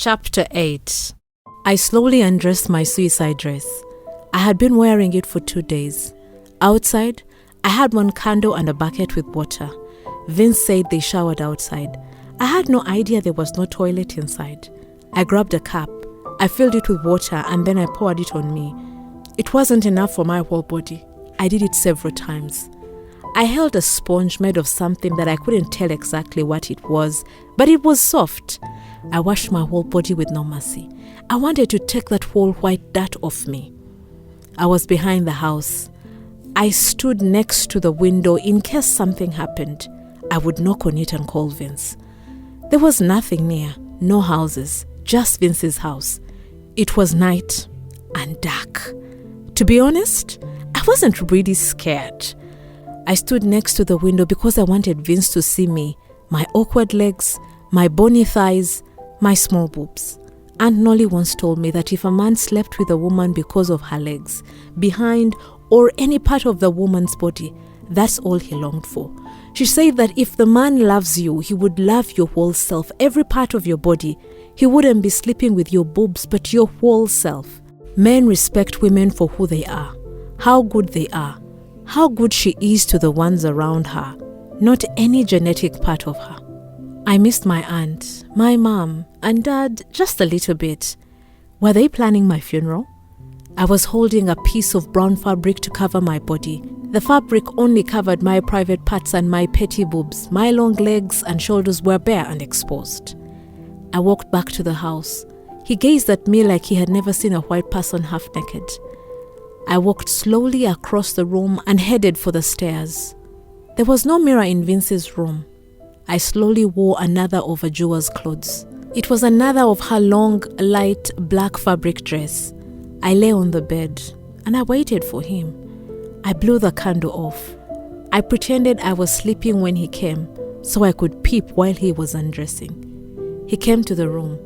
Chapter 8. I slowly undressed my suicide dress. I had been wearing it for 2 days. Outside, I had one candle and a bucket with water. Vince said they showered outside. I had no idea there was no toilet inside. I grabbed a cup. I filled it with water and then I poured it on me. It wasn't enough for my whole body. I did it several times. I held a sponge made of something that I couldn't tell exactly what it was, but it was soft. I washed my whole body with no mercy. I wanted to take that whole white dirt off me. I was behind the house. I stood next to the window in case something happened. I would knock on it and call Vince. There was nothing near, no houses, just Vince's house. It was night and dark. To be honest, I wasn't really scared. I stood next to the window because I wanted Vince to see me, my awkward legs, my bony thighs, my small boobs. Aunt Nolly once told me that if a man slept with a woman because of her legs, behind, or any part of the woman's body, that's all he longed for. She said that if the man loves you, he would love your whole self, every part of your body. He wouldn't be sleeping with your boobs, but your whole self. Men respect women for who they are, how good they are, how good she is to the ones around her, not any genetic part of her. I missed my aunt, my mom, and dad just a little bit. Were they planning my funeral? I was holding a piece of brown fabric to cover my body. The fabric only covered my private parts and my petty boobs. My long legs and shoulders were bare and exposed. I walked back to the house. He gazed at me like he had never seen a white person half naked. I walked slowly across the room and headed for the stairs. There was no mirror in Vince's room. I slowly wore another of Ajua's clothes. It was another of her long, light, black fabric dress. I lay on the bed and I waited for him. I blew the candle off. I pretended I was sleeping when he came so I could peep while he was undressing. He came to the room.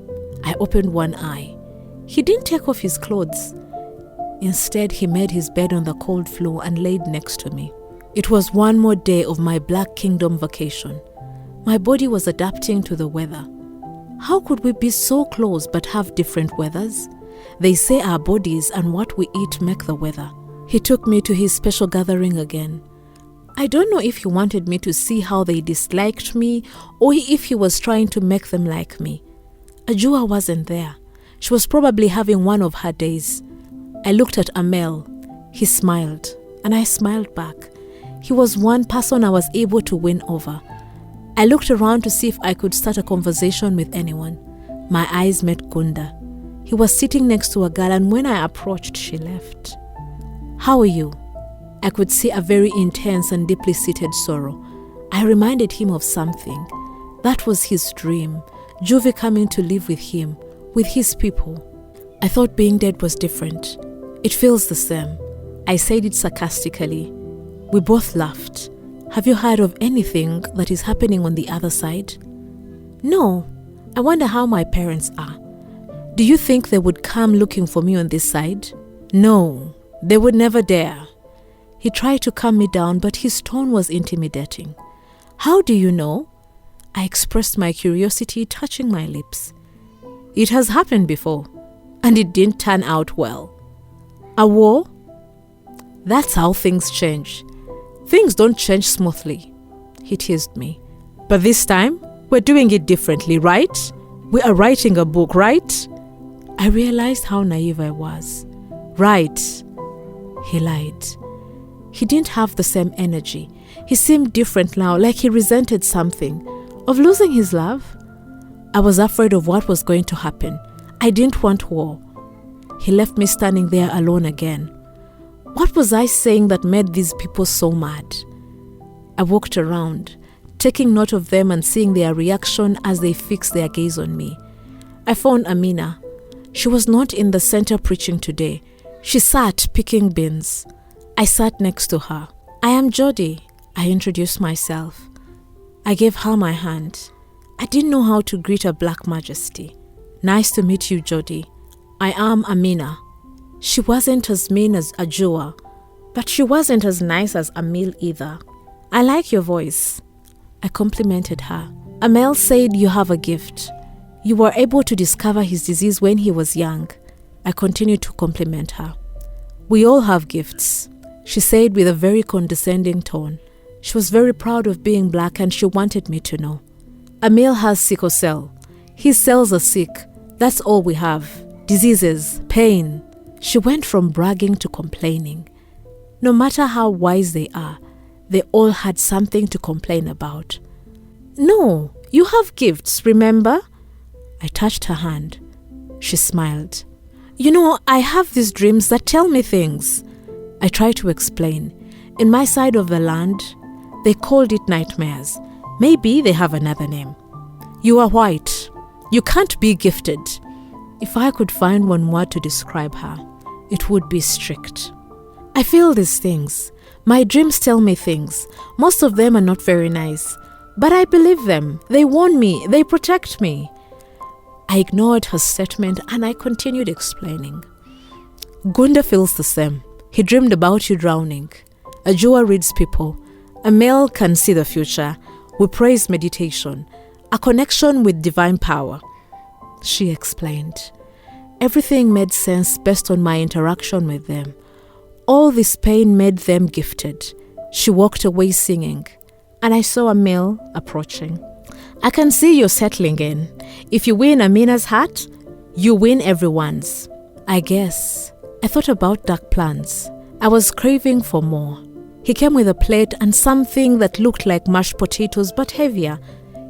I opened one eye. He didn't take off his clothes. Instead, he made his bed on the cold floor and laid next to me. It was one more day of my Black Kingdom vacation. My body was adapting to the weather. How could we be so close but have different weathers? They say our bodies and what we eat make the weather. He took me to his special gathering again. I don't know if he wanted me to see how they disliked me or if he was trying to make them like me. Ajua wasn't there. She was probably having one of her days. I looked at Amel. He smiled, and I smiled back. He was one person I was able to win over. I looked around to see if I could start a conversation with anyone. My eyes met Gunda. He was sitting next to a girl, and when I approached, she left. "How are you?" I could see a very intense and deeply seated sorrow. I reminded him of something. That was his dream, Juvie coming to live with him, with his people. I thought being dead was different. It feels the same. I said it sarcastically. We both laughed. Have you heard of anything that is happening on the other side? No. I wonder how my parents are. Do you think they would come looking for me on this side? No, they would never dare. He tried to calm me down, but his tone was intimidating. How do you know? I expressed my curiosity, touching my lips. It has happened before, and it didn't turn out well. A war? That's how things change. Things don't change smoothly. He teased me. But this time, we're doing it differently, right? We are writing a book, right? I realized how naive I was. Right. He lied. He didn't have the same energy. He seemed different now, like he resented something. Of losing his love? I was afraid of what was going to happen. I didn't want war. He left me standing there alone again. What was I saying that made these people so mad? I walked around, taking note of them and seeing their reaction as they fixed their gaze on me. I found Amina. She was not in the center preaching today. She sat picking beans. I sat next to her. I am Jodi. I introduced myself. I gave her my hand. I didn't know how to greet a Black Majesty. Nice to meet you, Jodi. I am Amina. She wasn't as mean as Ajua, but she wasn't as nice as Amil either. I like your voice. I complimented her. Amel said you have a gift. You were able to discover his disease when he was young. I continued to compliment her. We all have gifts, she said with a very condescending tone. She was very proud of being black and she wanted me to know. Emil has sickle cell. His cells are sick. That's all we have. Diseases, pain. She went from bragging to complaining. No matter how wise they are, they all had something to complain about. No, you have gifts, remember? I touched her hand. She smiled. You know, I have these dreams that tell me things. I tried to explain. In my side of the land, they called it nightmares. Maybe they have another name. You are white. You can't be gifted. If I could find one word to describe her, it would be strict. I feel these things. My dreams tell me things. Most of them are not very nice. But I believe them. They warn me. They protect me. I ignored her statement and I continued explaining. Gunda feels the same. He dreamed about you drowning. Ajua reads people. A male can see the future. We praise meditation. A connection with divine power. She explained. Everything made sense based on my interaction with them. All this pain made them gifted. She walked away singing, and I saw a male approaching. I can see you're settling in. If you win Amina's heart, you win everyone's. I guess. I thought about dark plans. I was craving for more. He came with a plate and something that looked like mashed potatoes but heavier.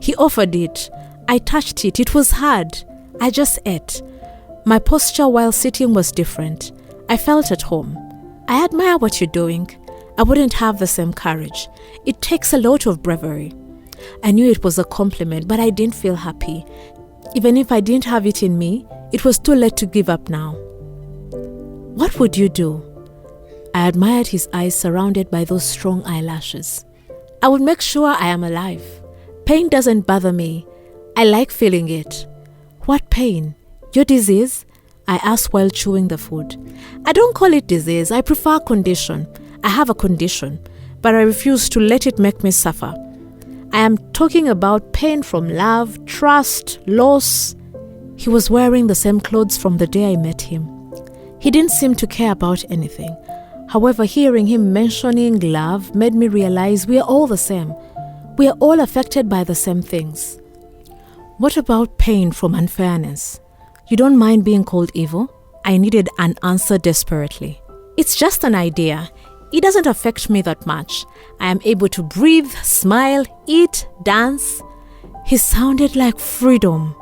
He offered it. I touched it. It was hard. I just ate. My posture while sitting was different. I felt at home. I admire what you're doing. I wouldn't have the same courage. It takes a lot of bravery. I knew it was a compliment, but I didn't feel happy. Even if I didn't have it in me, it was too late to give up now. What would you do? I admired his eyes surrounded by those strong eyelashes. I would make sure I am alive. Pain doesn't bother me. I like feeling it. What pain? Your disease? I asked while chewing the food. I don't call it disease. I prefer condition. I have a condition, but I refuse to let it make me suffer. I am talking about pain from love, trust, loss. He was wearing the same clothes from the day I met him. He didn't seem to care about anything. However, hearing him mentioning love made me realize we are all the same. We are all affected by the same things. What about pain from unfairness? You don't mind being called evil? I needed an answer desperately. It's just an idea. It doesn't affect me that much. I am able to breathe, smile, eat, dance. He sounded like freedom.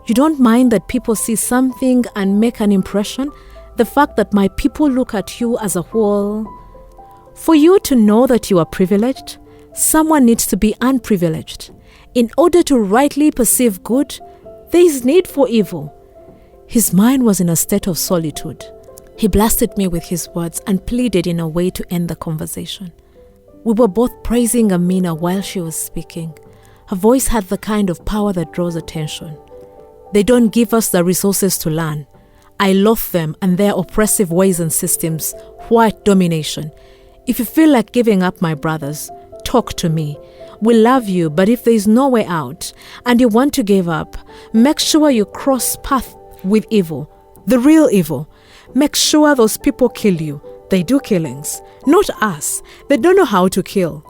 You don't mind that people see something and make an impression? The fact that my people look at you as a whole. For you to know that you are privileged, someone needs to be unprivileged. In order to rightly perceive good, there is need for evil. His mind was in a state of solitude. He blasted me with his words and pleaded in a way to end the conversation. We were both praising Amina while she was speaking. Her voice had the kind of power that draws attention. They don't give us the resources to learn. I loathe them and their oppressive ways and systems, white domination. If you feel like giving up, my brothers, talk to me. We love you, but if there is no way out and you want to give up, make sure you cross path with evil, the real evil. Make sure those people kill you. They do killings, not us. They don't know how to kill.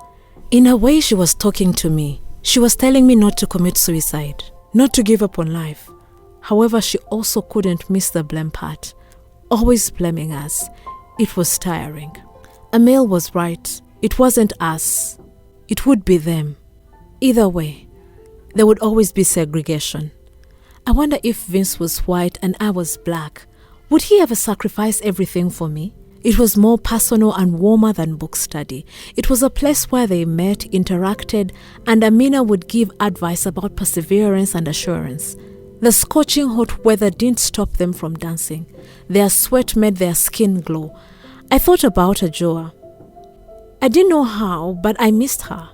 In a way, she was talking to me. She was telling me not to commit suicide, not to give up on life. However, she also couldn't miss the blame part, always blaming us. It was tiring. Emil was right. It wasn't us. It would be them. Either way, there would always be segregation. I wonder if Vince was white and I was black. Would he ever sacrifice everything for me? It was more personal and warmer than book study. It was a place where they met, interacted, and Amina would give advice about perseverance and assurance. The scorching hot weather didn't stop them from dancing. Their sweat made their skin glow. I thought about Ajua. I didn't know how, but I missed her.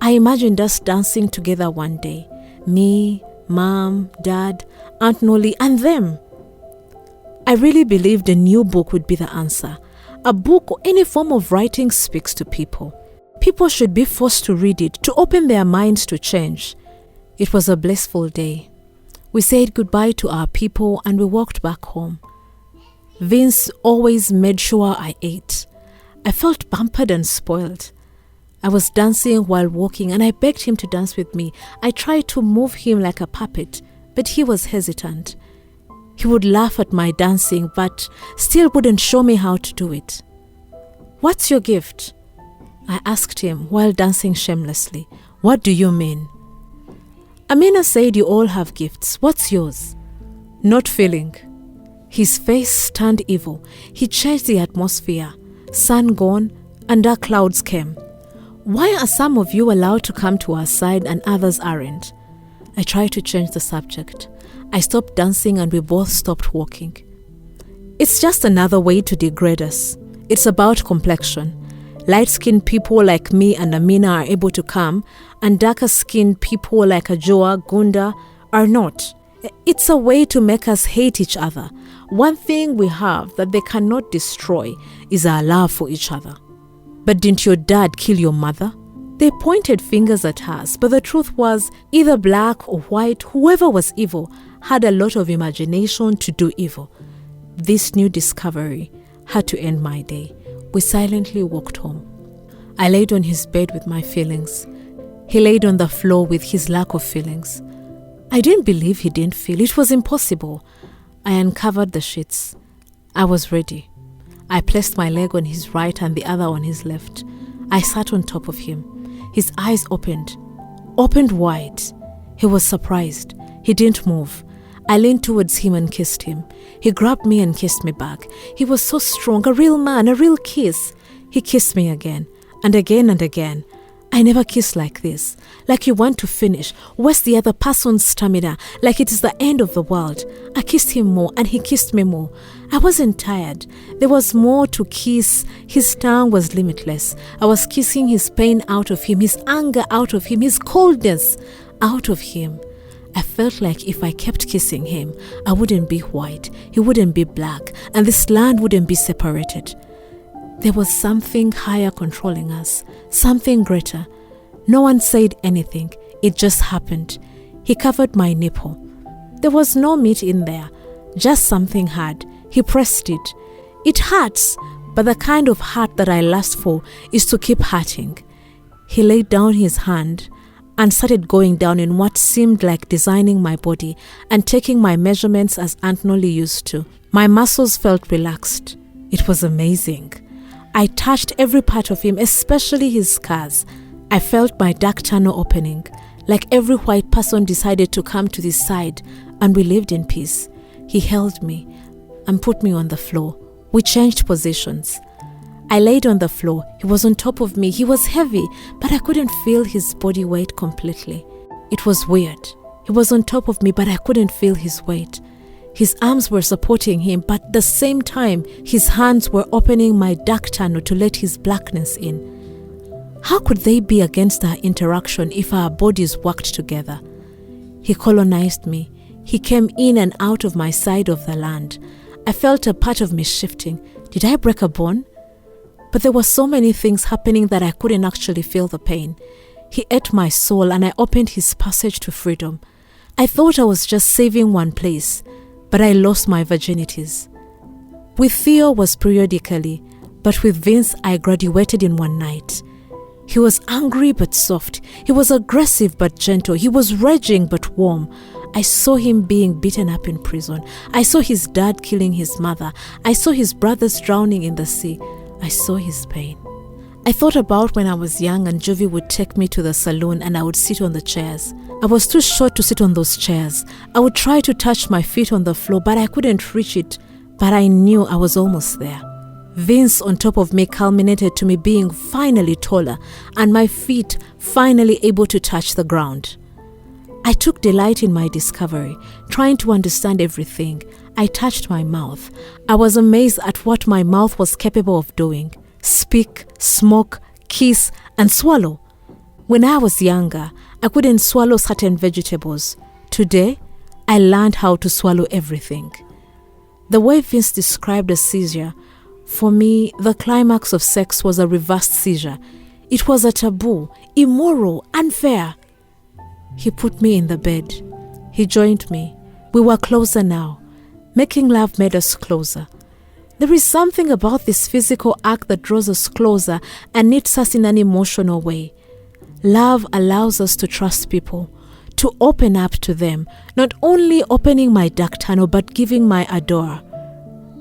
I imagined us dancing together one day. Me, Mom, Dad, Aunt Noli, and them. I really believed a new book would be the answer. A book or any form of writing speaks to people. People should be forced to read it, to open their minds to change. It was a blissful day. We said goodbye to our people and we walked back home. Vince always made sure I ate. I felt pampered and spoiled. I was dancing while walking and I begged him to dance with me. I tried to move him like a puppet, but he was hesitant. He would laugh at my dancing, but still wouldn't show me how to do it. "What's your gift?" I asked him while dancing shamelessly. "What do you mean?" "Amina said you all have gifts. What's yours?" "Not feeling." His face turned evil. He changed the atmosphere. Sun gone and dark clouds came. "Why are some of you allowed to come to our side and others aren't?" I tried to change the subject. I stopped dancing and we both stopped walking. "It's just another way to degrade us. It's about complexion. Light-skinned people like me and Amina are able to come, and darker-skinned people like Ajoa, Gunda are not. It's a way to make us hate each other. One thing we have that they cannot destroy is our love for each other." "But didn't your dad kill your mother?" They pointed fingers at us, but the truth was either black or white, whoever was evil had a lot of imagination to do evil. This new discovery had to end my day. We silently walked home. I laid on his bed with my feelings. He laid on the floor with his lack of feelings. I didn't believe he didn't feel. It was impossible. I uncovered the sheets. I was ready. I placed my leg on his right and the other on his left. I sat on top of him. His eyes opened wide. He was surprised. He didn't move. I leaned towards him and kissed him. He grabbed me and kissed me back. He was so strong, a real man, a real kiss. He kissed me again and again and again. I never kissed like this, like you want to finish, waste the other person's stamina, like it is the end of the world. I kissed him more and he kissed me more. I wasn't tired. There was more to kiss. His tongue was limitless. I was kissing his pain out of him, his anger out of him, his coldness out of him. I felt like if I kept kissing him, I wouldn't be white, he wouldn't be black, and this land wouldn't be separated. There was something higher controlling us, something greater. No one said anything. It just happened. He covered my nipple. There was no meat in there, just something hard. He pressed it. It hurts, but the kind of hurt that I lust for is to keep hurting. He laid down his hand and started going down in what seemed like designing my body and taking my measurements as Aunt Nolly used to. My muscles felt relaxed. It was amazing. I touched every part of him, especially his scars. I felt my dark channel opening, like every white person decided to come to this side, and we lived in peace. He held me and put me on the floor. We changed positions. I laid on the floor. He was on top of me. He was heavy, but I couldn't feel his body weight completely. It was weird. He was on top of me, but I couldn't feel his weight. His arms were supporting him, but at the same time, his hands were opening my dark channel to let his blackness in. How could they be against our interaction if our bodies worked together? He colonized me. He came in and out of my side of the land. I felt a part of me shifting. Did I break a bone? But there were so many things happening that I couldn't actually feel the pain. He ate my soul and I opened his passage to freedom. I thought I was just saving one place, but I lost my virginities. With Theo was periodically, but with Vince I graduated in one night. He was angry but soft. He was aggressive but gentle. He was raging but warm. I saw him being beaten up in prison. I saw his dad killing his mother. I saw his brothers drowning in the sea. I saw his pain. I thought about when I was young and Jovi would take me to the saloon and I would sit on the chairs. I was too short to sit on those chairs. I would try to touch my feet on the floor, but I couldn't reach it. But I knew I was almost there. Vince on top of me culminated to me being finally taller and my feet finally able to touch the ground. I took delight in my discovery, trying to understand everything. I touched my mouth. I was amazed at what my mouth was capable of doing. Speak, smoke, kiss, and swallow. When I was younger, I couldn't swallow certain vegetables. Today, I learned how to swallow everything. The way Vince described a seizure, for me, the climax of sex was a reversed seizure. It was a taboo, immoral, unfair. He put me in the bed. He joined me. We were closer now. Making love made us closer. There is something about this physical act that draws us closer and knits us in an emotional way. Love allows us to trust people, to open up to them, not only opening my dark tunnel but giving my adorer.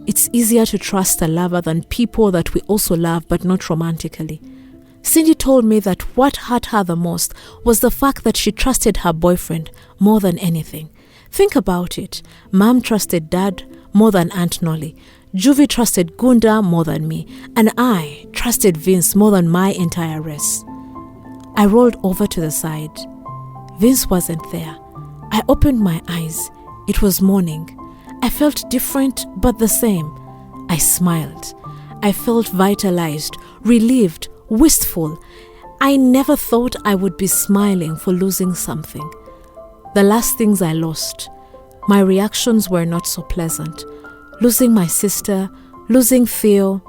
It's easier to trust a lover than people that we also love but not romantically. Cindy told me that what hurt her the most was the fact that she trusted her boyfriend more than anything. Think about it. Mom trusted Dad more than Aunt Nolly. Juvie trusted Gunda more than me. And I trusted Vince more than my entire race. I rolled over to the side. Vince wasn't there. I opened my eyes. It was morning. I felt different but the same. I smiled. I felt vitalized, relieved, wistful. I never thought I would be smiling for losing something. The last things I lost, my reactions were not so pleasant. Losing my sister, losing Theo.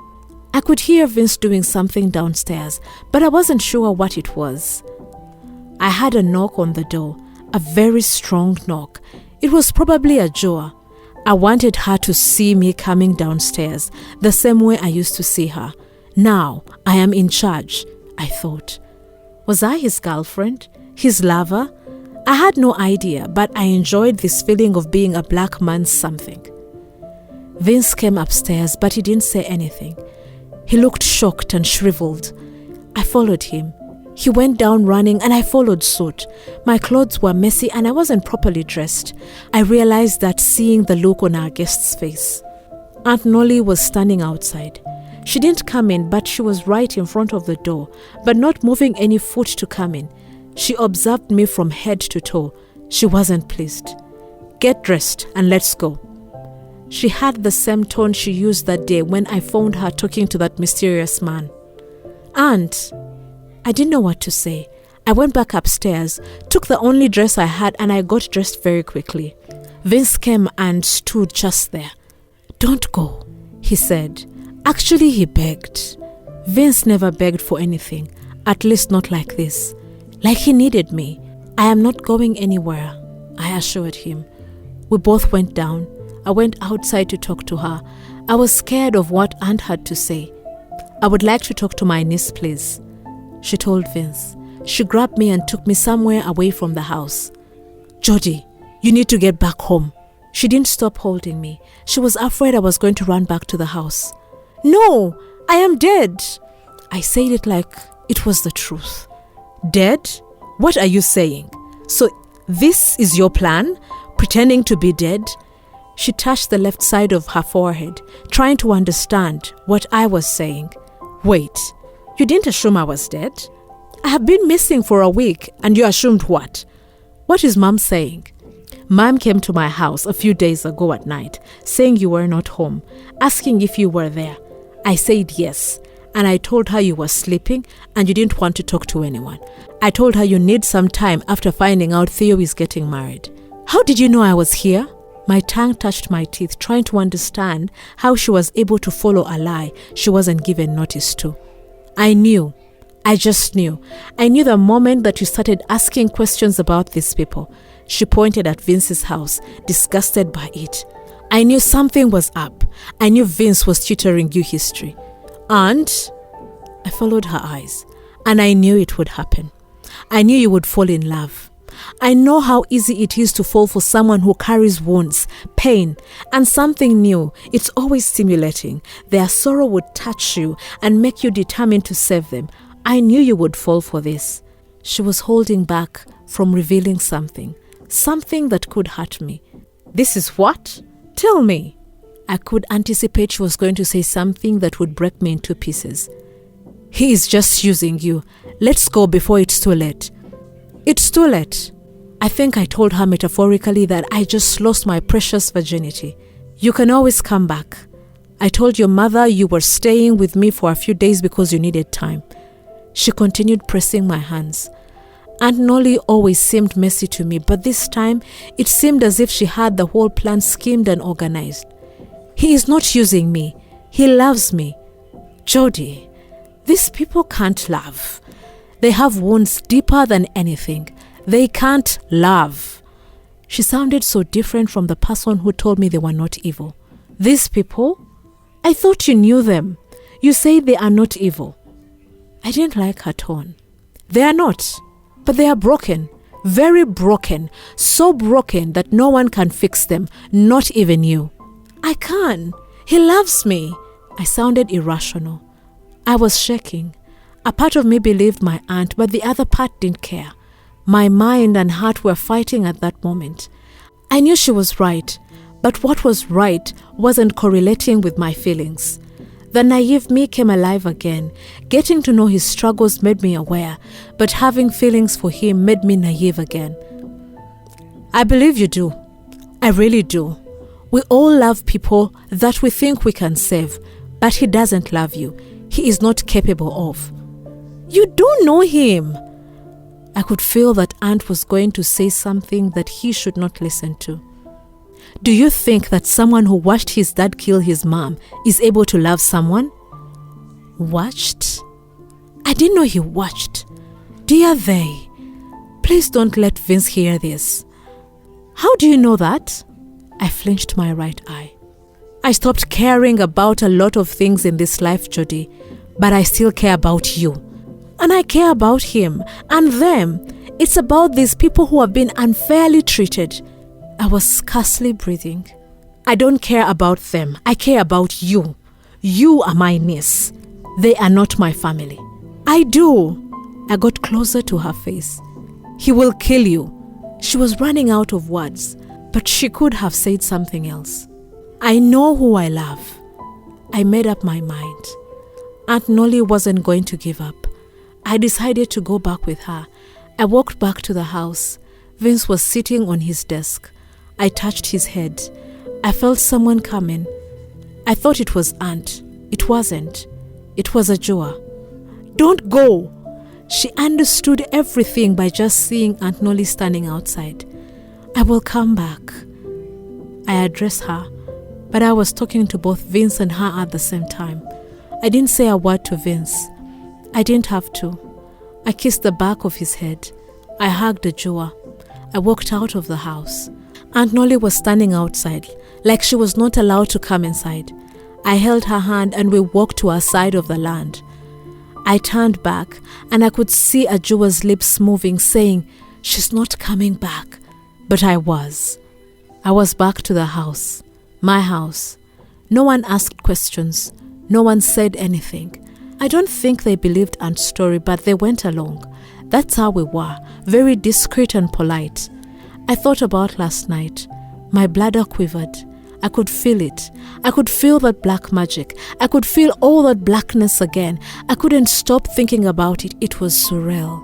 I could hear Vince doing something downstairs, but I wasn't sure what it was. I had a knock on the door, a very strong knock. It was probably a Joa. I wanted her to see me coming downstairs, the same way I used to see her. Now I am in charge, I thought. Was I his girlfriend? His lover? I had no idea, but I enjoyed this feeling of being a black man's something. Vince came upstairs, but he didn't say anything. He looked shocked and shriveled. I followed him. He went down running and I followed suit. My clothes were messy and I wasn't properly dressed. I realized that seeing the look on our guest's face. Aunt Nolly was standing outside. She didn't come in, but she was right in front of the door, but not moving any foot to come in. She observed me from head to toe. She wasn't pleased. Get dressed and let's go. She had the same tone she used that day when I found her talking to that mysterious man. Aunt, I didn't know what to say. I went back upstairs, took the only dress I had, and I got dressed very quickly. Vince came and stood just there. Don't go, he said. Actually, he begged. Vince never begged for anything, at least not like this. Like he needed me. I am not going anywhere, I assured him. We both went down. I went outside to talk to her. I was scared of what Aunt had to say. I would like to talk to my niece, please, she told Vince. She grabbed me and took me somewhere away from the house. Jodi, you need to get back home. She didn't stop holding me. She was afraid I was going to run back to the house. No, I am dead. I said it like it was the truth. Dead? What are you saying? So this is your plan? Pretending to be dead? She touched the left side of her forehead, trying to understand what I was saying. Wait, you didn't assume I was dead? I have been missing for a week and you assumed what? What is Mom saying? Mom came to my house a few days ago at night, saying you were not home, asking if you were there. I said yes, and I told her you were sleeping and you didn't want to talk to anyone. I told her you need some time after finding out Theo is getting married. How did you know I was here? My tongue touched my teeth, trying to understand how she was able to follow a lie she wasn't given notice to. I knew. I just knew. I knew the moment that you started asking questions about these people. She pointed at Vince's house, disgusted by it. I knew something was up. I knew Vince was tutoring you history. And I followed her eyes, and I knew it would happen. I knew you would fall in love. I know how easy it is to fall for someone who carries wounds, pain, and something new. It's always stimulating. Their sorrow would touch you and make you determined to save them. I knew you would fall for this. She was holding back from revealing something that could hurt me. This is what? Tell me. I could anticipate she was going to say something that would break me into pieces. He is just using you. Let's go before it's too late. It's too late. I think I told her metaphorically that I just lost my precious virginity. You can always come back. I told your mother you were staying with me for a few days because you needed time. She continued pressing my hands. Aunt Nolly always seemed messy to me, but this time it seemed as if she had the whole plan schemed and organized. He is not using me. He loves me. Jodi, these people can't love. They have wounds deeper than anything. They can't love. She sounded so different from the person who told me they were not evil. These people? I thought you knew them. You say they are not evil. I didn't like her tone. They are not, but they are broken. Very broken. So broken that no one can fix them, not even you. I can. He loves me. I sounded irrational. I was shaking. A part of me believed my aunt, but the other part didn't care. My mind and heart were fighting at that moment. I knew she was right, but what was right wasn't correlating with my feelings. The naive me came alive again. Getting to know his struggles made me aware, but having feelings for him made me naive again. I believe you do. I really do. We all love people that we think we can save, but he doesn't love you. He is not capable of. You do know him. I could feel that aunt was going to say something that he should not listen to. Do you think that someone who watched his dad kill his mom is able to love someone? Watched? I didn't know he watched. Dear they, please don't let Vince hear this. How do you know that? I flinched my right eye. I stopped caring about a lot of things in this life, Jodi, but I still care about you. And I care about him and them. It's about these people who have been unfairly treated. I was scarcely breathing. I don't care about them. I care about you. You are my niece. They are not my family. I do. I got closer to her face. He will kill you. She was running out of words, but she could have said something else. I know who I love. I made up my mind. Aunt Nolly wasn't going to give up. I decided to go back with her. I walked back to the house. Vince was sitting on his desk. I touched his head. I felt someone coming. I thought it was Aunt. It wasn't. It was Ajua. Don't go! She understood everything by just seeing Aunt Nolly standing outside. I will come back. I addressed her, but I was talking to both Vince and her at the same time. I didn't say a word to Vince. I didn't have to. I kissed the back of his head. I hugged Ajua. I walked out of the house. Aunt Nolly was standing outside, like she was not allowed to come inside. I held her hand and we walked to our side of the land. I turned back and I could see Ajua's lips moving, saying, "She's not coming back." But I was. I was back to the house. My house. No one asked questions. No one said anything. I don't think they believed Aunt's story, but they went along. That's how we were, very discreet and polite. I thought about last night. My bladder quivered. I could feel it. I could feel that black magic. I could feel all that blackness again. I couldn't stop thinking about it. It was surreal.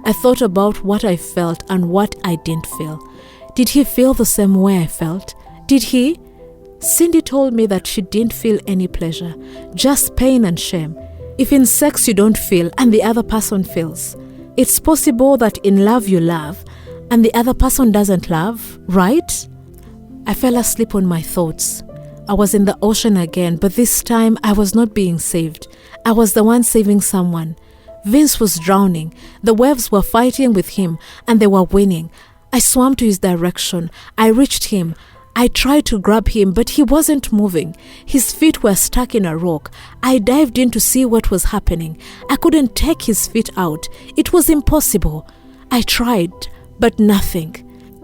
I thought about what I felt and what I didn't feel. Did he feel the same way I felt? Did he? Cindy told me that she didn't feel any pleasure, just pain and shame. If in sex you don't feel and the other person feels, it's possible that in love you love and the other person doesn't love, right? I fell asleep on my thoughts. I was in the ocean again, but this time I was not being saved. I was the one saving someone. Vince was drowning. The waves were fighting with him and they were winning. I swam to his direction. I reached him. I tried to grab him, but he wasn't moving. His feet were stuck in a rock. I dived in to see what was happening. I couldn't take his feet out. It was impossible. I tried, but nothing.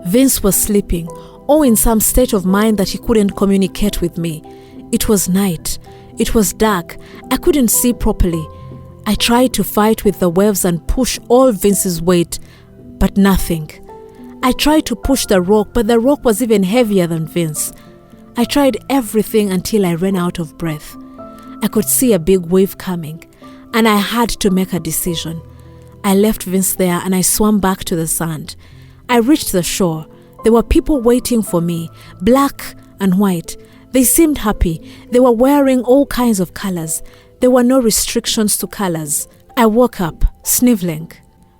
Vince was sleeping, or in some state of mind that he couldn't communicate with me. It was night. It was dark. I couldn't see properly. I tried to fight with the waves and push all Vince's weight, but nothing. I tried to push the rock, but the rock was even heavier than Vince. I tried everything until I ran out of breath. I could see a big wave coming, and I had to make a decision. I left Vince there and I swam back to the sand. I reached the shore. There were people waiting for me, black and white. They seemed happy. They were wearing all kinds of colors. There were no restrictions to colors. I woke up, sniveling.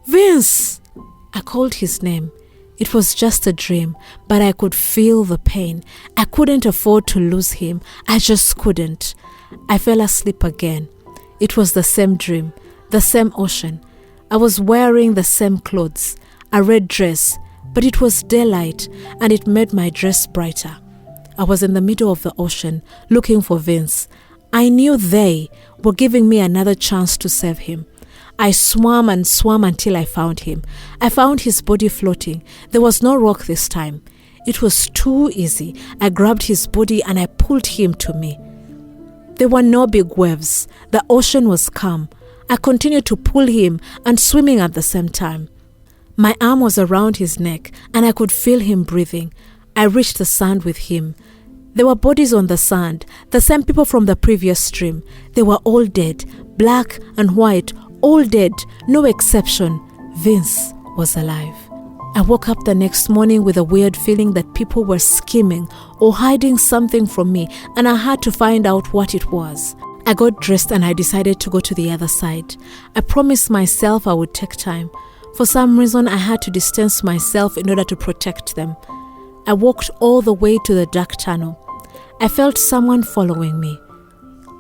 "Vince!" I called his name. It was just a dream, but I could feel the pain. I couldn't afford to lose him. I just couldn't. I fell asleep again. It was the same dream, the same ocean. I was wearing the same clothes, a red dress, but it was daylight and it made my dress brighter. I was in the middle of the ocean looking for Vince. I knew they were giving me another chance to save him. I swam and swam until I found him. I found his body floating. There was no rock this time. It was too easy. I grabbed his body and I pulled him to me. There were no big waves. The ocean was calm. I continued to pull him and swimming at the same time. My arm was around his neck and I could feel him breathing. I reached the sand with him. There were bodies on the sand, the same people from the previous stream. They were all dead, black and white, all dead, no exception. Vince was alive. I woke up the next morning with a weird feeling that people were scheming or hiding something from me, and I had to find out what it was. I got dressed and I decided to go to the other side. I promised myself I would take time. For some reason, I had to distance myself in order to protect them. I walked all the way to the dark tunnel. I felt someone following me.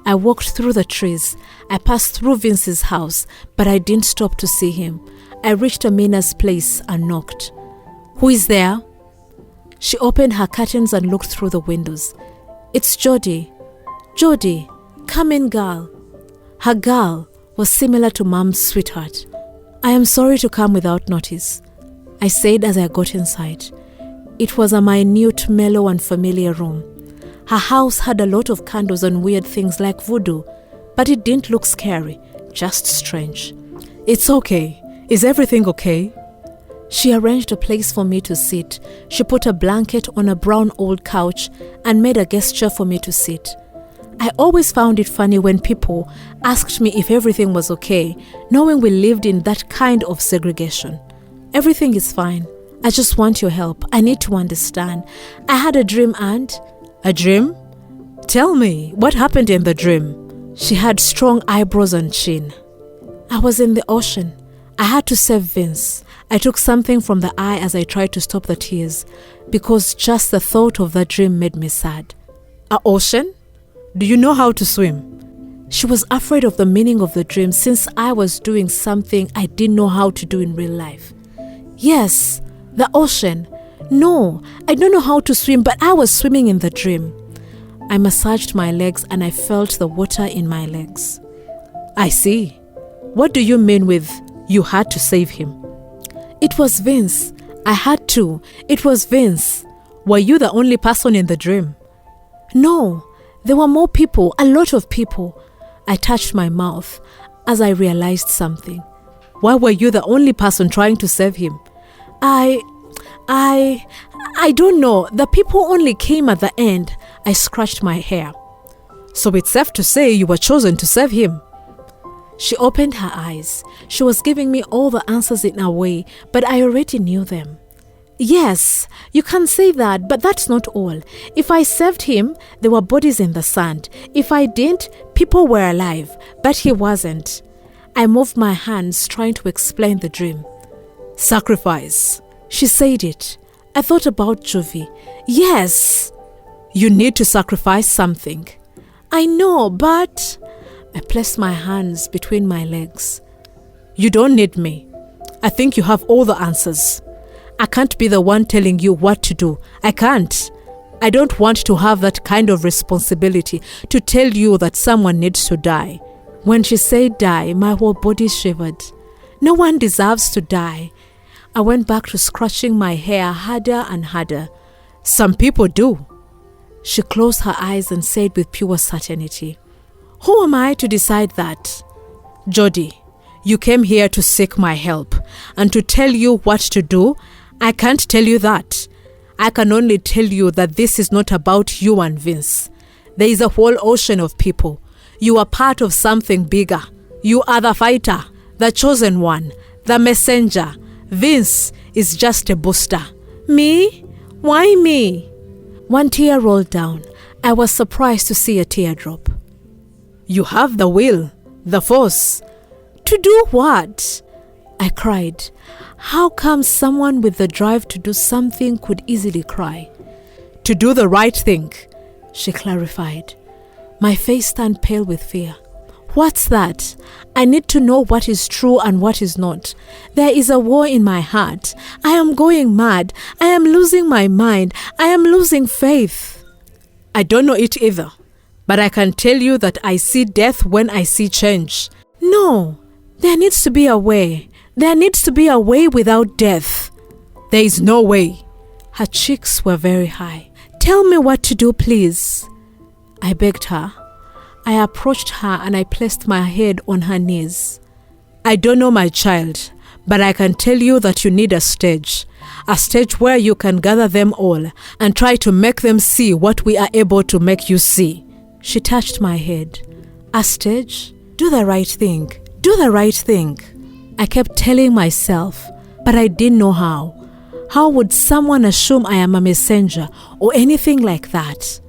I walked through the trees. I passed through Vince's house, but I didn't stop to see him. I reached Amina's place and knocked. "Who is there?" She opened her curtains and looked through the windows. "It's Jodi." "Jodi, come in, girl." Her girl was similar to Mom's sweetheart. "I am sorry to come without notice," I said as I got inside. It was a minute, mellow and familiar room. Her house had a lot of candles and weird things like voodoo, but it didn't look scary, just strange. "It's okay. Is everything okay?" She arranged a place for me to sit. She put a blanket on a brown old couch and made a gesture for me to sit. I always found it funny when people asked me if everything was okay, knowing we lived in that kind of segregation. "Everything is fine. I just want your help. I need to understand. I had a dream and..." "A dream? Tell me, what happened in the dream?" She had strong eyebrows and chin. "I was in the ocean. I had to save Vince. I took something from the eye as I tried to stop the tears, because just the thought of that dream made me sad." "A ocean? Do you know how to swim?" She was afraid of the meaning of the dream since I was doing something I didn't know how to do in real life. "Yes, the ocean. No, I don't know how to swim, but I was swimming in the dream." I massaged my legs and I felt the water in my legs. "I see. What do you mean with you had to save him?" "It was Vince. I had to. It was Vince." "Were you the only person in the dream?" "No, there were more people, a lot of people." I touched my mouth as I realized something. "Why were you the only person trying to save him?" I don't know. The people only came at the end." I scratched my hair. "So it's safe to say you were chosen to save him?" She opened her eyes. She was giving me all the answers in a way, but I already knew them. "Yes, you can say that, but that's not all. If I saved him, there were bodies in the sand. If I didn't, people were alive, but he wasn't." I moved my hands trying to explain the dream. "Sacrifice." She said it. I thought about Jovi. "Yes." "You need to sacrifice something." "I know, but..." I placed my hands between my legs. "You don't need me. I think you have all the answers. I can't be the one telling you what to do. I can't. I don't want to have that kind of responsibility to tell you that someone needs to die." When she said die, my whole body shivered. No one deserves to die. I went back to scratching my hair harder and harder. "Some people do." She closed her eyes and said with pure certainty, "Who am I to decide that?" "Jodi, you came here to seek my help and to tell you what to do. I can't tell you that. I can only tell you that this is not about you and Vince. There is a whole ocean of people. You are part of something bigger. You are the fighter, the chosen one, the messenger. Vince is just a booster." "Me? Why me?" One tear rolled down. I was surprised to see a teardrop. "You have the will, the force." "To do what?" I cried. How come someone with the drive to do something could easily cry? "To do the right thing," she clarified. My face turned pale with fear. What's that? I need to know what is true and what is not. There is a war in my heart. I am going mad. I am losing my mind. I am losing faith. I don't know it either, but I can tell you that I see death when I see change. No, there needs to be a way. There needs to be a way without death. There is no way. Her cheeks were very high. Tell me what to do, please. I begged her. I approached her and I placed my head on her knees. I don't know, my child, but I can tell you that you need a stage where you can gather them all and try to make them see what we are able to make you see. She touched my head. A stage? Do the right thing. Do the right thing. I kept telling myself, but I didn't know how. How would someone assume I am a messenger or anything like that?